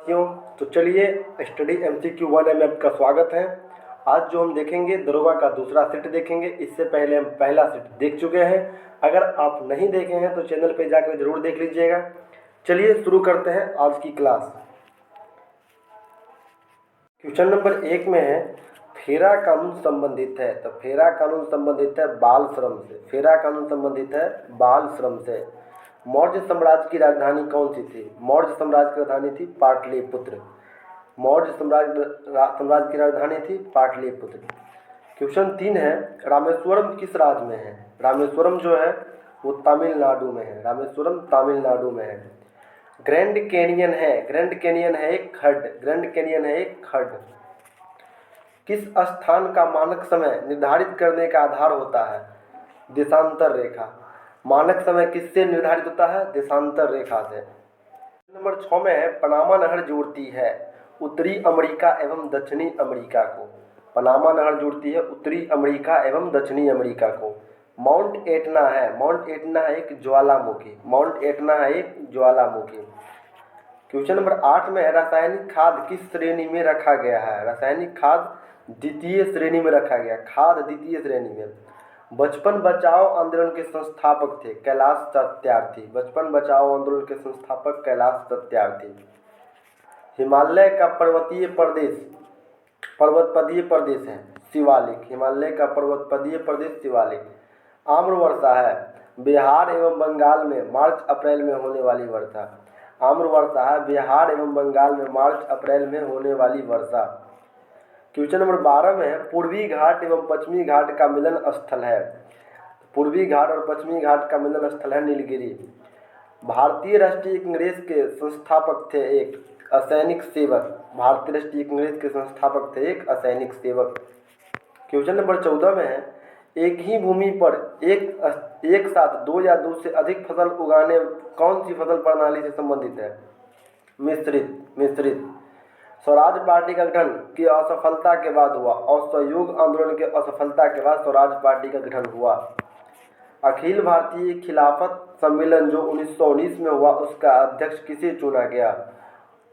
क्यों? तो चलिए स्टडी MCQ 1 में आपका स्वागत है। आज जो हम देखेंगे दरोगा का दूसरा सेट देखेंगे। इससे पहले हम पहला सेट देख चुके हैं। अगर आप नहीं देखे हैं तो चैनल पे जाकर जरूर देख लीजिएगा। चलिए शुरू करते हैं आज की क्लास। क्वेश्चन नंबर 1 में है फेरा कानून संबंधित है। तो फेरा कानून संबंधित है बाल श्रम से। फेरा कानून संबंधित है बाल श्रम से। मौर्य साम्राज्य की राजधानी कौन सी थी? मौर्य साम्राज्य की राजधानी थी पाटलिपुत्र। मौर्य साम्राज्य की राजधानी थी पाटलिपुत्र। क्वेश्चन 3 है रामेश्वरम किस राज्य में है? रामेश्वरम जो है वो तमिलनाडु में है। रामेश्वरम तमिलनाडु में है। ग्रैंड कैनियन है। ग्रैंड कैनियन है एक खड्ड। ग्रैंड कैनियन है एक खड्ड। किस स्थान का मानक समय निर्धारित करने का आधार होता है? देशांतर रेखा। मानक समय किससे निर्धारित होता है? देशांतर रेखा से। नंबर 6 में है पनामा नहर जोड़ती है उत्तरी अमेरिका एवं दक्षिणी अमेरिका को। पनामा नहर जोड़ती है उत्तरी अमेरिका एवं दक्षिणी अमेरिका को। माउंट एटना है। माउंट एटना है एक ज्वालामुखी। माउंट एटना है एक ज्वालामुखी। क्वेश्चन नंबर 8 में है रासायनिक खाद किस श्रेणी में रखा गया है? रासायनिक खाद द्वितीय श्रेणी में रखा गया। खाद द्वितीय श्रेणी में। बचपन बचाओ आंदोलन के संस्थापक थे कैलाश सत्यार्थी। बचपन बचाओ आंदोलन के संस्थापक कैलाश सत्यार्थी। हिमालय का पर्वतीय प्रदेश है शिवालिक। हिमालय का पर्वतपदीय प्रदेश शिवालिक। आम्र वर्षा है बिहार एवं बंगाल में मार्च अप्रैल में होने वाली वर्षा। आम्र वर्षा है बिहार एवं बंगाल में मार्च अप्रैल में होने वाली वर्षा। क्वेश्चन नंबर 12 में है पूर्वी घाट एवं पश्चिमी घाट का मिलन स्थल है। पूर्वी घाट और पश्चिमी घाट का मिलन स्थल है नीलगिरी। भारतीय राष्ट्रीय कांग्रेस के संस्थापक थे एक असैनिक सेवक। भारतीय राष्ट्रीय कांग्रेस के संस्थापक थे एक असैनिक सेवक। क्वेश्चन नंबर 14 में है एक ही भूमि पर एक साथ दो या दो से अधिक फसल उगाने कौन सी फसल प्रणाली से संबंधित है? मिश्रित। स्वराज पार्टी का गठन की असफलता के बाद हुआ। असहयोग आंदोलन के असफलता के बाद स्वराज पार्टी का गठन हुआ। अखिल भारतीय खिलाफत सम्मेलन जो 1919 में हुआ उसका अध्यक्ष किसे चुना गया?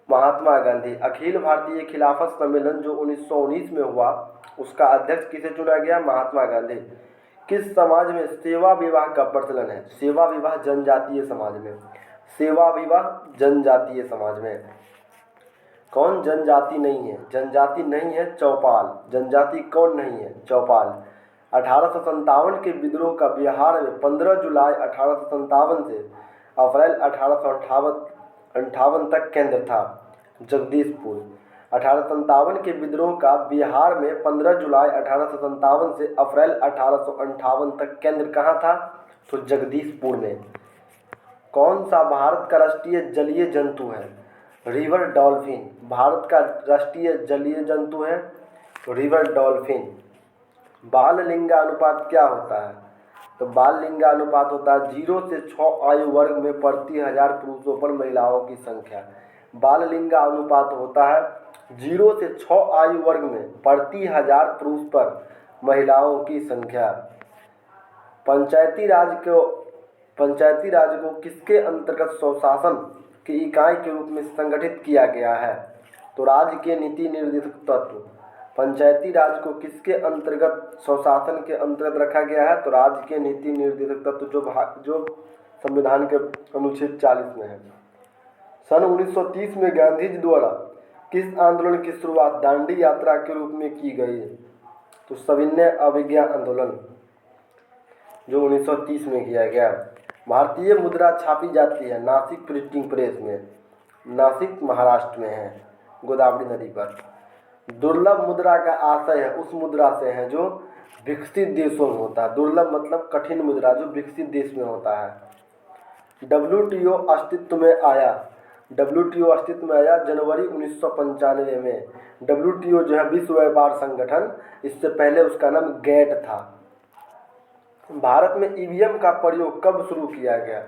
महात्मा गांधी। अखिल भारतीय खिलाफत सम्मेलन जो 1919 में हुआ उसका अध्यक्ष किसे चुना गया? महात्मा गांधी। किस समाज में सेवा विवाह का प्रचलन है? सेवा विवाह जनजातीय समाज में। सेवा विवाह जनजातीय समाज में। कौन जनजाति नहीं है? जनजाति नहीं है चौपाल। जनजाति कौन नहीं है? चौपाल। 1857 के विद्रोह का बिहार में 15 जुलाई 1857 से अप्रैल 1858 तक केंद्र था जगदीशपुर। 1857 के विद्रोह का बिहार में 15 जुलाई 1857 से अप्रैल 1858 तक केंद्र कहाँ था? तो जगदीशपुर में। कौन सा भारत का राष्ट्रीय जलीय जंतु है? River dolphin. भारत का राष्ट्रीय जलीय जंतु है रिवर डॉल्फिन। बाल लिंगानुपात क्या होता है? तो बाल लिंगानुपात होता है 0 से 6 आयु वर्ग में प्रति 1000 पुरुषों पर महिलाओं की संख्या। बाल लिंगानुपात होता है 0 से 6 आयु वर्ग में प्रति 1000 पुरुष पर महिलाओं की संख्या। पंचायती राज को किसके अंतर्गत स्वशासन की इकाई के रूप में संगठित किया गया है? तो राज्य के नीति निर्देशक तत्व। पंचायती राज को किसके अंतर्गत स्वशासन के अंतर्गत रखा गया है? तो राज्य के नीति निर्देशक तत्व जो संविधान के अनुच्छेद 40 में है। सन 1930 में गांधी जी द्वारा किस आंदोलन की शुरुआत दांडी यात्रा के रूप में की गई? तो सविनय अवज्ञा आंदोलन जो 1930 में किया गया। भारतीय मुद्रा छापी जाती है नासिक प्रिंटिंग प्रेस में। नासिक महाराष्ट्र में है गोदावरी नदी पर। दुर्लभ मुद्रा का आशय है उस मुद्रा से है जो विकसित देशों में होता है। दुर्लभ मतलब कठिन मुद्रा जो विकसित देश में होता है। WTO अस्तित्व में आया। WTO अस्तित्व में आया जनवरी 1995 में। WTO जो है विश्व व्यापार संगठन, इससे पहले उसका नाम गैट था। भारत में ईवीएम का प्रयोग कब शुरू किया गया?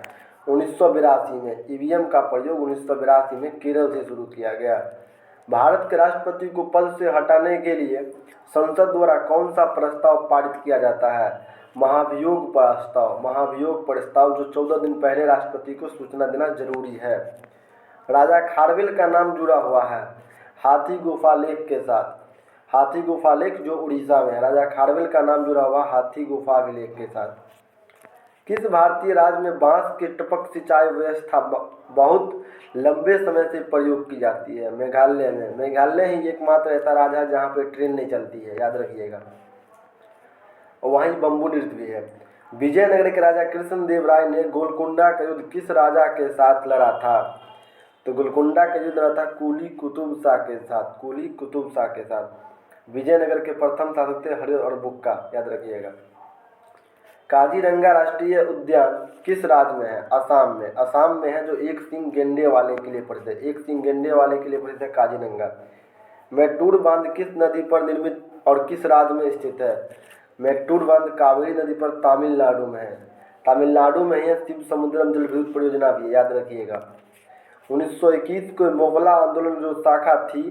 1982 में। ईवीएम का प्रयोग 1982 में केरल से शुरू किया गया। भारत के राष्ट्रपति को पद से हटाने के लिए संसद द्वारा कौन सा प्रस्ताव पारित किया जाता है? महाभियोग प्रस्ताव। महाभियोग प्रस्ताव जो 14 दिन पहले राष्ट्रपति को सूचना देना जरूरी है। राजा खारवेल का नाम जुड़ा हुआ है हाथी गुफा लेक के साथ। हाथी गुफा लेक जो उड़ीसा में है, राजा खारवेल का नाम जुड़ा हुआ हाथी गुफा अभिलेख के साथ। किस भारतीय राज्य में बांस के टपक सिंचाई व्यवस्था बहुत लंबे समय से प्रयोग की जाती है? मेघालय में। मेघालय ही एकमात्र ऐसा राज्य है जहाँ पे ट्रेन नहीं चलती है, याद रखिएगा। और वहीं बम्बू नृत्य भी है। विजयनगर के राजा कृष्णदेव राय ने गोलकुंडा का युद्ध किस राजा के साथ लड़ा था? तो गोलकुंडा का युद्ध लड़ा था कुली कुतुब शाह के साथ। कुली कुतुब शाह के साथ। विजयनगर के प्रथम शासक थे हरिहर और बुक्का, याद रखिएगा। काजीरंगा राष्ट्रीय उद्यान किस राज्य में है? असम में। असम में है, जो एक सींग गेंडे वाले के लिए प्रसिद्ध है। एक सींग गेंडे वाले के लिए प्रसिद्ध है काजीरंगा। मैटूर बांध किस नदी पर निर्मित और किस राज्य में स्थित है? मैटूर बांध कावेरी नदी पर तमिलनाडु में है। तमिलनाडु में ही शिव समुद्रम जल विद्युत परियोजना भी है, याद रखिएगा। 1921 को मोगला आंदोलन जो शाखा थी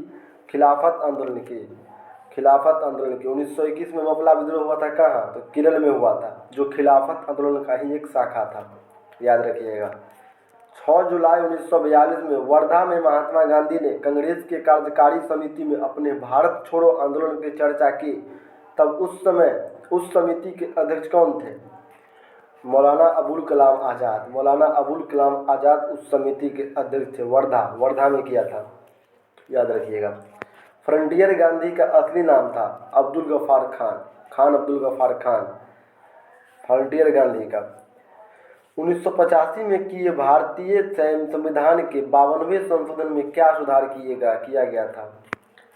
खिलाफत आंदोलन की, 1921 में मोगला विद्रोह हुआ था कहाँ? तो केरल में हुआ था, जो खिलाफत आंदोलन का ही एक शाखा था, याद रखिएगा। 6 जुलाई 1942 में वर्धा में महात्मा गांधी ने कांग्रेस के कार्यकारी समिति में अपने भारत छोड़ो आंदोलन की चर्चा की। तब उस समय उस समिति के अध्यक्ष कौन थे? मौलाना अबुल कलाम आज़ाद। मौलाना अबुल कलाम आज़ाद उस समिति के अध्यक्ष थे। वर्धा में किया था, याद रखिएगा। फ्रंटियर गांधी का असली नाम था अब्दुल गफ्फार खान, खान अब्दुल गफ्फार खान, फ्रंटियर गांधी का। 1985 में किए भारतीय संविधान के 52वें संशोधन में क्या सुधार किया गया था?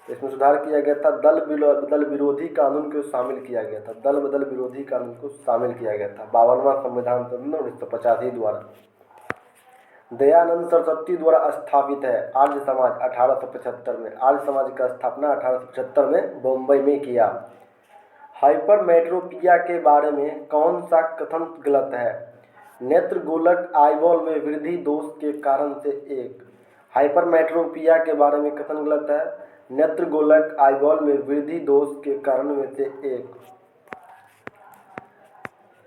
इसमें सुधार किया गया था दल बदल विरोधी कानून को शामिल किया गया था। दल बदल विरोधी कानून को शामिल किया गया था 52वां संविधान संशोधन 1985 द्वारा। दयानंद सरस्वती द्वारा स्थापित है आर्य समाज 1875 में। आर्य समाज का स्थापना 1875 में बम्बई में किया। हाइपरमेट्रोपिया के बारे में कौन सा कथन गलत है? नेत्र गोलक आईबॉल में वृद्धि दोष के कारण से एक। हाइपरमेट्रोपिया के बारे में कथन गलत है, नेत्र गोलक आईबॉल में वृद्धि दोष के कारण में से एक।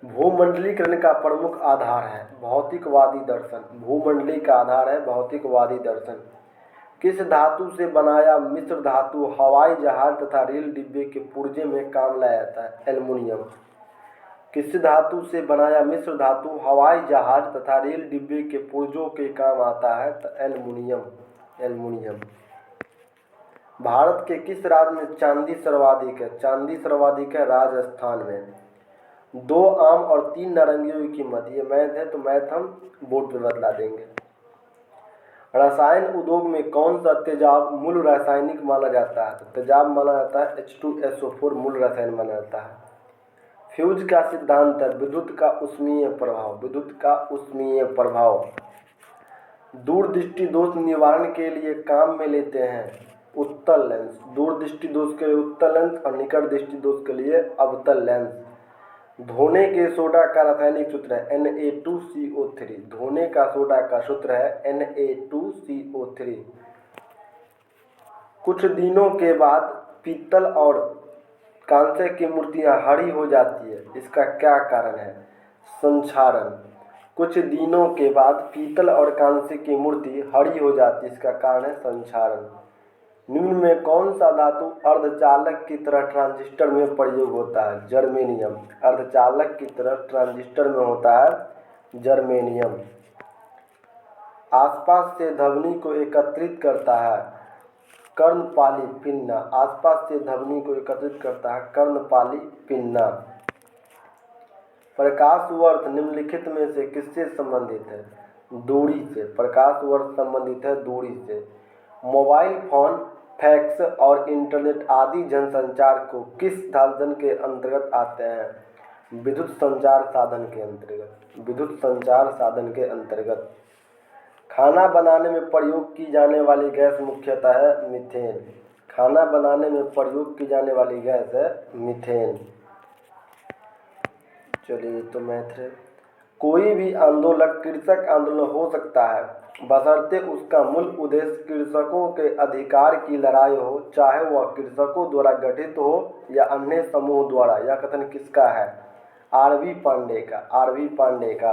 भूमंडलीकरण का प्रमुख आधार है भौतिकवादी दर्शन। भूमंडली का आधार है भौतिकवादी दर्शन। किस धातु से बनाया मिश्र धातु हवाई जहाज तथा रेल डिब्बे के पुर्जे में काम लाया जाता है? एल्युमिनियम। किस धातु से बनाया मिश्र धातु हवाई जहाज तथा रेल डिब्बे के पुर्जों के काम आता है? तो एल्युमिनियम। एल्युमिनियम। भारत के किस राज्य में चांदी सर्वाधिक है? चांदी सर्वाधिक है राजस्थान में। 2 आम और 3 नारंगियों की कीमत, ये मैथ है तो मैथ हम बोर्ड पे बतला देंगे। रसायन उद्योग में कौन सा तेजाब मूल रासायनिक माना जाता है? तो तेजाब माना जाता है H2SO4 मूल रसायन माना जाता है। फ्यूज का सिद्धांत है विद्युत का उष्मीय प्रभाव। विद्युत का उष्मीय प्रभाव। दूरदृष्टि दोष निवारण के लिए काम में लेते हैं उत्तल लेंस। दूरदृष्टि दोष के लिए उत्तल लेंस और निकट दृष्टि दोष के लिए अवतल लेंस। धोने के सोडा का रासायनिक सूत्र है Na2CO3। धोने का सोडा का सूत्र है Na2CO3। कुछ दिनों के बाद पीतल और कांसे की मूर्तियां हरी हो जाती है, इसका क्या कारण है? संक्षारण। कुछ दिनों के बाद पीतल और कांसे की मूर्ति हरी हो जाती है, इसका कारण है संक्षारण। निम्न में कौन सा धातु अर्धचालक की तरह ट्रांजिस्टर में प्रयोग होता है? जर्मेनियम। अर्धचालक की तरह ट्रांजिस्टर में होता है जर्मेनियम। आसपास से ध्वनि को एकत्रित करता है कर्णपाली पिन्ना। आसपास से ध्वनि को एकत्रित करता है कर्णपाली पिन्ना। प्रकाश वर्ष निम्नलिखित में से किससे संबंधित है? दूरी से। प्रकाश वर्ष संबंधित है दूरी से। मोबाइल फोन, फैक्स और इंटरनेट आदि जनसंचार को किस साधन के अंतर्गत आते हैं? विद्युत संचार साधन के अंतर्गत। विद्युत संचार साधन के अंतर्गत। खाना बनाने में प्रयोग की जाने वाली गैस मुख्यतः है मीथेन। खाना बनाने में प्रयोग की जाने वाली गैस है मीथेन। चलिए तो मैथ है। कोई भी आंदोलन कृषक आंदोलन हो सकता है बशर्ते उसका मूल उद्देश्य कृषकों के अधिकार की लड़ाई हो, चाहे वह कृषकों द्वारा गठित हो या अन्य समूह द्वारा। यह कथन किसका है? आर.वी. पांडे का। आर.वी. पांडे का।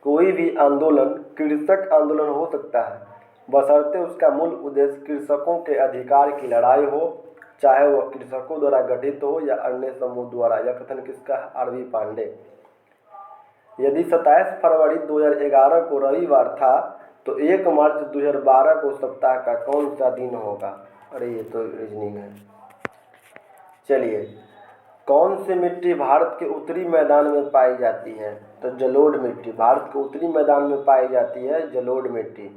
कोई भी आंदोलन कृषक आंदोलन हो सकता है बशर्ते उसका मूल उद्देश्य कृषकों के अधिकार की लड़ाई हो, चाहे वह कृषकों द्वारा गठित हो या अन्य समूह द्वारा। यह कथन किसका है? R V Pandey. यदि 27 फरवरी 2011 को रविवार था तो 1 मार्च 2012 को सप्ताह का कौन सा दिन होगा? अरे ये तो रीजनिंग है। चलिए, कौन सी मिट्टी भारत के उत्तरी मैदान में पाई जाती है? तो जलोढ़ मिट्टी भारत के उत्तरी मैदान में पाई जाती है, जलोढ़ मिट्टी।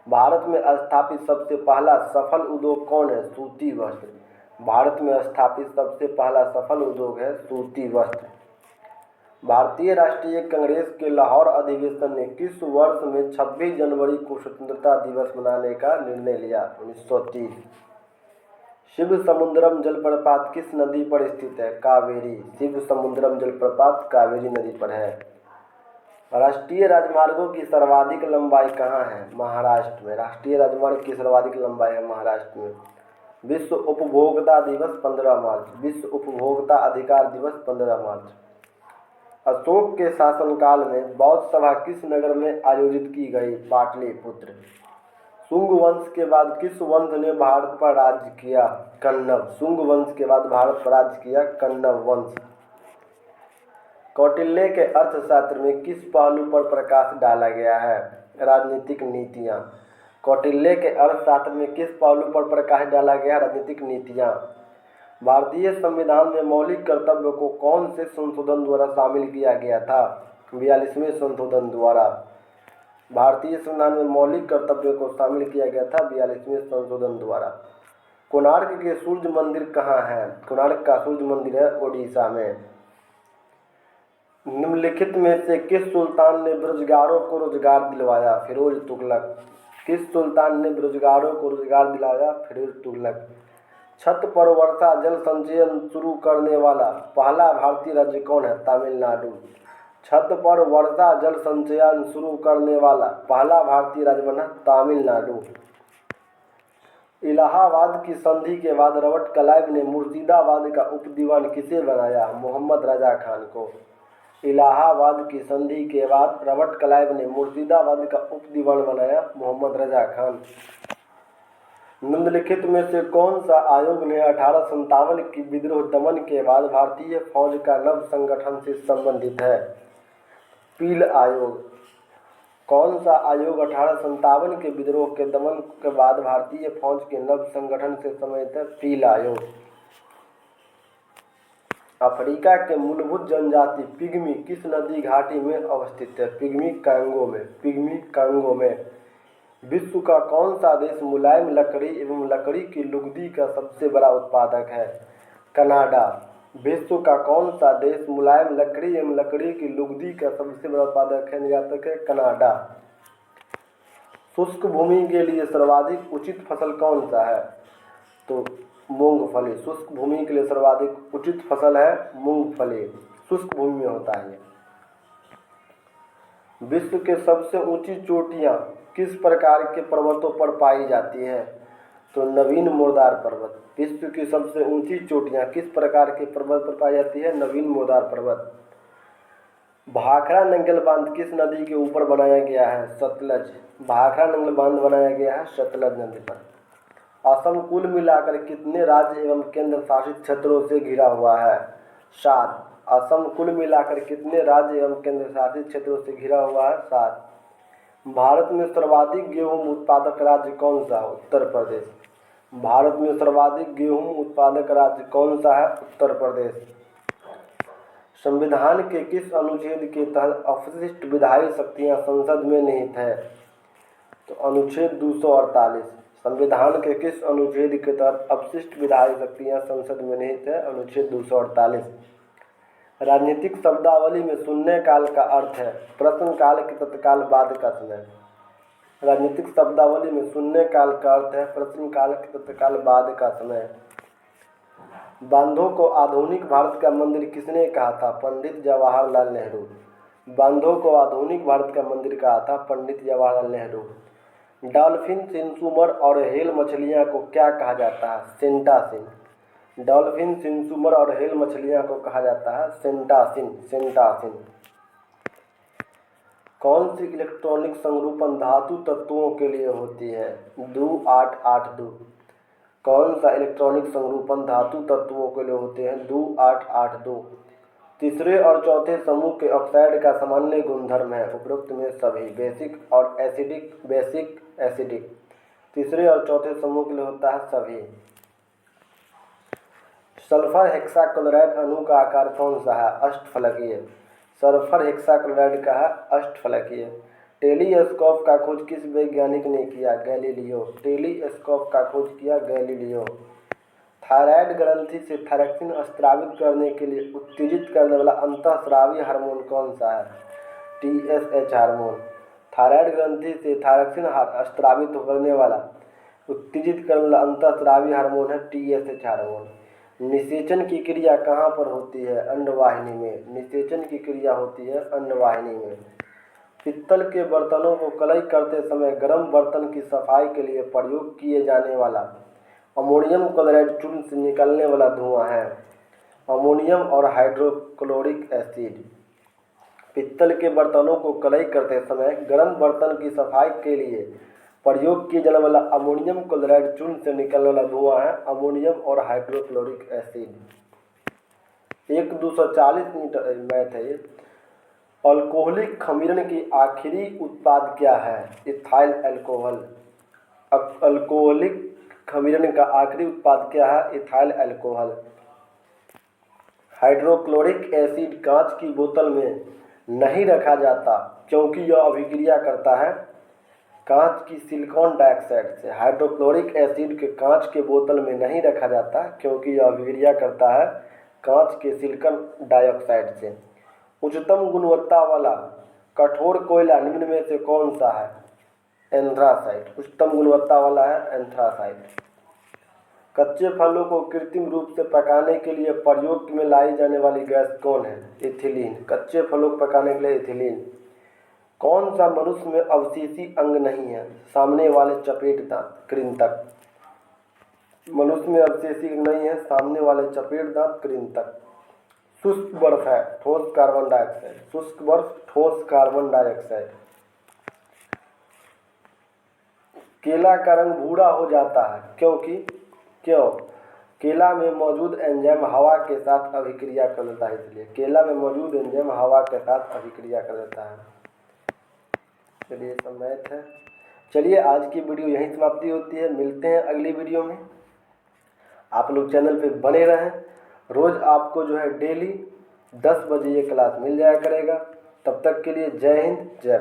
भारत में स्थापित सबसे पहला सफल उद्योग कौन है? सूती वस्त्र। भारत में स्थापित सबसे पहला सफल उद्योग है सूती वस्त्र। भारतीय राष्ट्रीय कांग्रेस के लाहौर अधिवेशन ने किस वर्ष में 26 जनवरी को स्वतंत्रता दिवस मनाने का निर्णय लिया? 1930। शिव समुद्रम जलप्रपात किस नदी पर स्थित है? कावेरी। शिव समुद्रम जलप्रपात कावेरी नदी पर है। राष्ट्रीय राजमार्गों की सर्वाधिक लंबाई कहाँ है? महाराष्ट्र में। राष्ट्रीय राजमार्ग की सर्वाधिक लंबाई है महाराष्ट्र में। विश्व उपभोक्ता दिवस 15 मार्च। विश्व उपभोक्ता अधिकार दिवस 15 मार्च। अशोक के शासनकाल में बौद्ध सभा किस नगर में आयोजित की गई? पाटलिपुत्र। शुंग वंश के बाद किस वंश ने भारत पर राज्य किया? कन्नव। शुंग वंश के बाद भारत पर राज्य किया कन्नव वंश। कौटिल्य के अर्थशास्त्र में किस पहलू पर प्रकाश डाला गया है? राजनीतिक नीतियाँ। कौटिल्य के अर्थशास्त्र में किस पहलू पर प्रकाश डाला गया? राजनीतिक नीतियाँ। भारतीय संविधान में मौलिक कर्तव्य को कौन से संशोधन द्वारा शामिल किया गया था? 42वें संशोधन द्वारा। भारतीय संविधान में मौलिक कर्तव्य को शामिल किया गया था 42वें संशोधन द्वारा। कोणार्क के सूर्य मंदिर कहाँ है? कोणार्क का सूर्य मंदिर है ओडिशा में। निम्नलिखित में से किस सुल्तान ने बेरोजगारों को रोजगार दिलवाया? फिरोज तुगलक। किस सुल्तान ने बेरोजगारों को रोजगार दिलाया? फिरोज तुगलक। छत पर वर्षा जल संचयन शुरू करने वाला पहला भारतीय राज्य कौन है? तमिलनाडु। छत पर वर्षा जल संचयन शुरू करने वाला पहला भारतीय राज्य बना तमिलनाडु। इलाहाबाद की संधि के बाद रॉबर्ट क्लाइव ने मुर्शिदाबाद का उपदीवान किसे बनाया? मोहम्मद रजा खान को। इलाहाबाद की संधि के बाद रॉबर्ट क्लाइव ने मुर्शिदाबाद का उपदीवान बनाया मोहम्मद रजा खान। निम्नलिखित में से कौन सा आयोग ने 1857 की विद्रोह दमन के बाद भारतीय फौज का नव संगठन से संबंधित है? पील आयोग। कौन सा आयोग 1857 के विद्रोह के दमन के बाद भारतीय फौज के नव संगठन से संबंधित है? पील आयोग। अफ्रीका के मूलभूत जनजाति पिग्मी किस नदी घाटी में अवस्थित है? पिग्मी कांगो में। पिग्मी कांगो में। विश्व का कौन सा देश मुलायम लकड़ी एवं लकड़ी की लुगदी का सबसे बड़ा उत्पादक है? कनाडा। विश्व का कौन सा देश मुलायम लकड़ी एवं लकड़ी की लुगदी का सबसे बड़ा उत्पादक है? निर्यातक है कनाडा। शुष्क भूमि के लिए सर्वाधिक उचित फसल कौन सा है? तो मूंगफली। शुष्क भूमि के लिए सर्वाधिक उचित फसल है मूंगफली। शुष्क भूमि में होता है। विश्व के सबसे ऊंची चोटियां किस प्रकार के पर्वतों पर पाई जाती है? तो नवीन मुर्दार पर्वत। विश्व की सबसे ऊंची चोटियां किस प्रकार के पर्वत पर पाई जाती है? नवीन मुर्दार पर्वत। भाखड़ा नंगल बांध किस नदी के ऊपर बनाया गया है? सतलज। भाखड़ा नंगल बांध बनाया गया है सतलज नदी पर। असम कुल मिलाकर कितने राज्य एवं केंद्र शासित क्षेत्रों से घिरा हुआ है? 7। असम कुल मिलाकर कितने राज्य एवं केंद्र शासित क्षेत्रों से घिरा हुआ है? 7। भारत में सर्वाधिक गेहूं उत्पादक राज्य कौन सा है? उत्तर प्रदेश। भारत में सर्वाधिक गेहूं उत्पादक राज्य कौन सा है? उत्तर प्रदेश। संविधान के किस अनुच्छेद के तहत अपशिष्ट विधायी शक्तियां संसद में निहित है? तो अनुच्छेद 248। संविधान के किस अनुच्छेद के तहत अपशिष्ट विधायी शक्तियां संसद में निहित है? अनुच्छेद 248। राजनीतिक शब्दावली में शून्य काल का अर्थ है प्रश्न काल के तत्काल बाद का समय। राजनीतिक शब्दावली में शून्य काल का अर्थ है प्रश्न काल के तत्काल बाद का समय। बांधों को आधुनिक भारत का मंदिर किसने कहा था? पंडित जवाहरलाल नेहरू। बांधों को आधुनिक भारत का मंदिर कहा था पंडित जवाहरलाल नेहरू। डॉल्फिन, सिंसुमर और हेल मछलियाँ को क्या कहा जाता है? सेंटासिन। डॉल्फिन, सिंसुमर और हेल मछलियाँ को कहा जाता है सेंटासिन। सेंटासिन। कौन सी इलेक्ट्रॉनिक संरूपण धातु तत्वों के लिए होती है? 2882। कौन सा इलेक्ट्रॉनिक संरूपण धातु तत्वों के लिए होते हैं? 2882। तीसरे और चौथे समूह के ऑक्साइड का सामान्य गुणधर्म है उपरोक्त में सभी, बेसिक और एसिडिक, बेसिक एसिडिक। तीसरे और चौथे समूह के लिए होता है सभी। सल्फर हेक्साक्लोराइड अणु का आकार कौन सा है? अष्टफलकीय। सल्फर हेक्साक्लोराइड का है अष्टफलकीय। टेलीस्कोप का खोज किस वैज्ञानिक ने किया? गैलीलियो। टेलीस्कोप का खोज किया गैलीलियो। थायराइड ग्रंथि से थायरक्सिन स्रावित करने के लिए उत्तेजित करने वाला अंतःस्रावी हार्मोन कौन सा है? TSH hormone. थायराइड ग्रंथि से थायरक्सिन स्रावित करने वाला उत्तेजित करने वाला अंतःस्रावी हार्मोन है TSH हार्मोन। निषेचन की क्रिया कहाँ पर होती है? अंडवाहिनी में। निषेचन की क्रिया होती है अंडवाहिनी में। पित्तल के बर्तनों को कलई करते समय गर्म बर्तन की सफाई के लिए प्रयोग किए जाने वाला अमोनियम क्लोराइड चूर्ण से निकलने वाला धुआं है अमोनियम और हाइड्रोक्लोरिक एसिड। पित्तल के बर्तनों को कलई करते समय गर्म बर्तन की सफाई के लिए प्रयोग किए जाने वाला अमोनियम क्लोराइड चूर्ण से निकलने वाला धुआं है अमोनियम और हाइड्रोक्लोरिक एसिड। 240 मीटर मैथ है ये। अल्कोहलिक खमीरण की आखिरी उत्पाद क्या है? Ethyl alcohol. अल्कोहलिक खमीरण का आखिरी उत्पाद क्या है? Ethyl alcohol. हाइड्रोक्लोरिक एसिड कांच की बोतल में नहीं रखा जाता क्योंकि यह अभिक्रिया करता है कांच की सिलिकॉन डाइऑक्साइड से। हाइड्रोक्लोरिक एसिड के कांच के बोतल में नहीं रखा जाता क्योंकि यह अभिक्रिया करता है कांच के सिलिकॉन डाइऑक्साइड से। उच्चतम गुणवत्ता वाला कठोर कोयला निम्न में से कौन सा है? एंथ्रासाइट। उच्चतम गुणवत्ता वाला है एंथ्रासाइट। कच्चे फलों को कृत्रिम रूप से पकाने के लिए प्रयोग में लाई जाने वाली गैस कौन है? इथिलीन। कच्चे फलों को पकाने के लिए इथिलीन। कौन सा मनुष्य में अवशेषी अंग नहीं है? सामने वाले चपेट दांत, कृंतक। मनुष्य में अवशेषी अंग नहीं है, सामने वाले चपेट दांत, कृंतक। शुष्क बर्फ है, ठोस कार्बन डाइऑक्साइड। शुष्क बर्फ, ठोस कार्बन डाइऑक्साइड। केला का रंग भूरा हो जाता है क्यों? केला में मौजूद एंजाइम हवा के साथ अभिक्रिया कर देता है, इसलिए केला में मौजूद एंजाइम हवा के साथ अभिक्रिया कर देता है। चलिए सब मैथ है। चलिए आज की वीडियो यहीं समाप्ति होती है। मिलते हैं अगली वीडियो में। आप लोग चैनल पे बने रहें। रोज़ आपको जो है डेली 10 बजे ये क्लास मिल जाया करेगा। तब तक के लिए जय हिंद, जय।